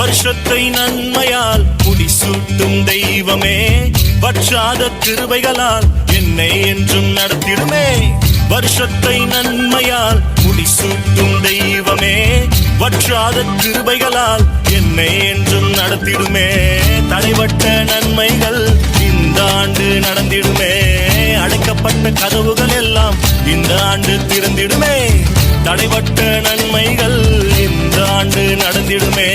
வருஷத்தை நன்மையால் முடிசூட்டும் தெய்வமே, வற்றாத கிருபைகளால் என்னை என்றும் நடத்திடுமே. வருஷத்தை நன்மையால் முடிசூட்டும் தெய்வமே, வற்றாத கிருபைகளால் என்னை என்றும் நடத்திடுமே. தடைபட்ட நன்மைகள் இந்த ஆண்டு நடந்திடுமே, அடைக்கப்பட்ட கதவுகள் எல்லாம் இந்த ஆண்டு திறந்திடுமே. தடைபட்ட நன்மைகள் இந்த ஆண்டு நடந்திடுமே,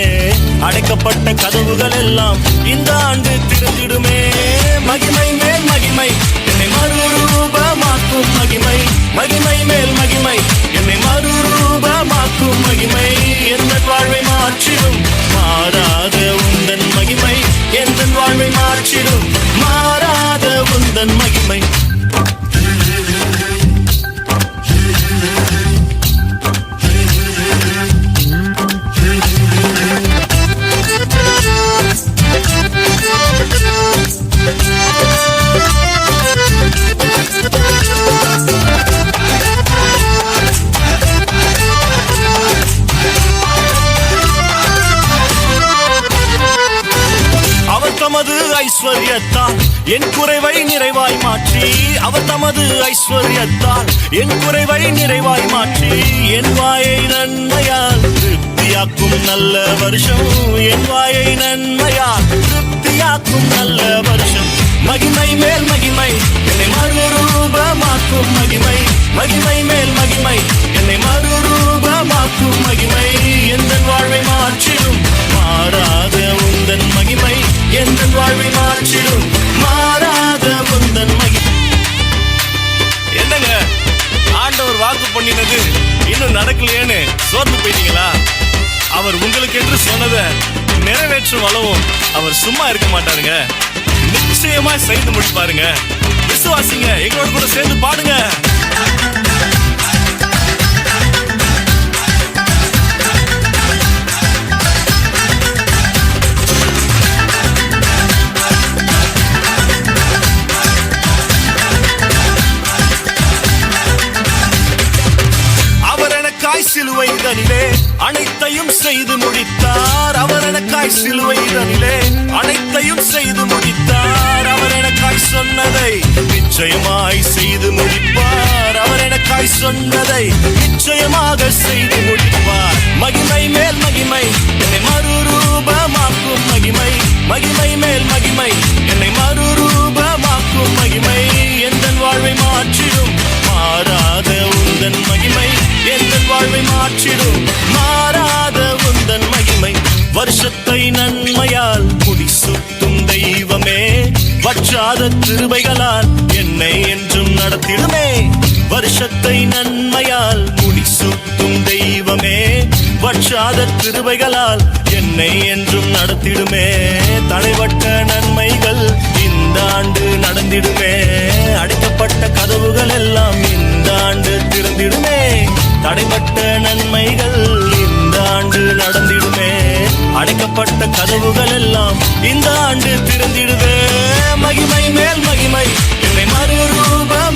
அடைக்கப்பட்ட கதவுகள் எல்லாம் இந்த ஆண்டு திறந்திடுமே. மகிமை மேல் மகிமை என்னை மறுரூபமாக்கும் மகிமை, மகிமை மேல் மகிமை என்னை மறுரூபமாக்கும் மகிமை. எந்த வாழ்வை மாற்றிடும் மாறாத உந்தன் மகிமை, எந்த வாழ்வை மாற்றிடும் மாறாத உந்தன் மகிமை. தமது ஐஸ்வர்யத்தால் என் குறைவை நிறைவாய் மாற்றி, அவர் தமது ஐஸ்வர்யத்தால் என் குறைவை நிறைவாய் மாற்றி, என் வாயை நன்மையால் திருப்தியாக்கும் நல்ல வருஷம், என் வாயை நன்மையால் திருப்தியாக்கும் நல்ல வருஷம். மகிமை மேல் மகிமை என்னை மறுரூபமாக்கும் மகிமை, மகிமை மேல் மகிமை என்னை மறுரூபமாக்கும் மகிமை. எந்த வாழ்வை மாற்றிடும் மாறாத உந்தன் மகிமை, எந்த வாழ்வை மாற்றிடும் மாறாத உந்தன் மகிமை. என்னங்க ஆண்டவர் வாக்கு பண்ணினது இன்னும் நடக்கலையேன்னு சோர்ந்து போயிட்டீங்களா? அவர் உங்களுக்கு என்று சொன்னதை நிறைவேற்றும் அளவும் அவர் சும்மா இருக்க மாட்டாருங்க, நிச்சயமா செய்து முடிப்பாருங்க. விசுவாசிங்க, எங்களோட கூட சேர்ந்து பாடுங்க. சிலுவை தனிலே அனைத்தையும் செய்து முடித்தார், அவர் எனக்காய் சிலுவை தனிலே அனைத்தையும் செய்து முடித்தார். அவர் எனக்காய் சொன்னதை நிச்சயமாய் செய்து முடிப்பார், அவர் எனக்காய் சொன்னதை நிச்சயமாக செய்து முடிப்பார். மகிமை மேல் மகிமை என்னை மறுரூபமாக்கும் மகிமை, மகிமை மேல் மகிமை என்னை மறுரூபமாக்கும் மகிமை. எந்த வாழ்வை மாற்றிடும் மாறாத உந்தன் மகிமை, எந்த வாழ்வை மாற்றிடும் மாறாத உந்தன் மகிமை. வருஷத்தை நன்மையால் முடிசூட்டும் தெய்வமே, வற்றாத கிருபைகளால் என்னை என்றும் நடத்திடுமே. வருஷத்தை நன்மையால் முடிசூட்டும் தெய்வமே, வற்றாத கிருபைகளால் என்னை என்றும் நடத்திடுமே. தடைபட்ட நன்மைகள் இந்த ஆண்டு நடந்திடுமே, அடைக்கப்பட்ட கதவுகள் எல்லாம் இந்த ஆண்டு திறந்திடுமே. தடைபட்ட நன்மைகள் இந்த ஆண்டு நடந்திடுமே, அடைக்கப்பட்ட கதவுகள் எல்லாம் இந்த ஆண்டு திறந்திடுவே. மகிமை மேல் மகிமை என்னை மறுரூபம்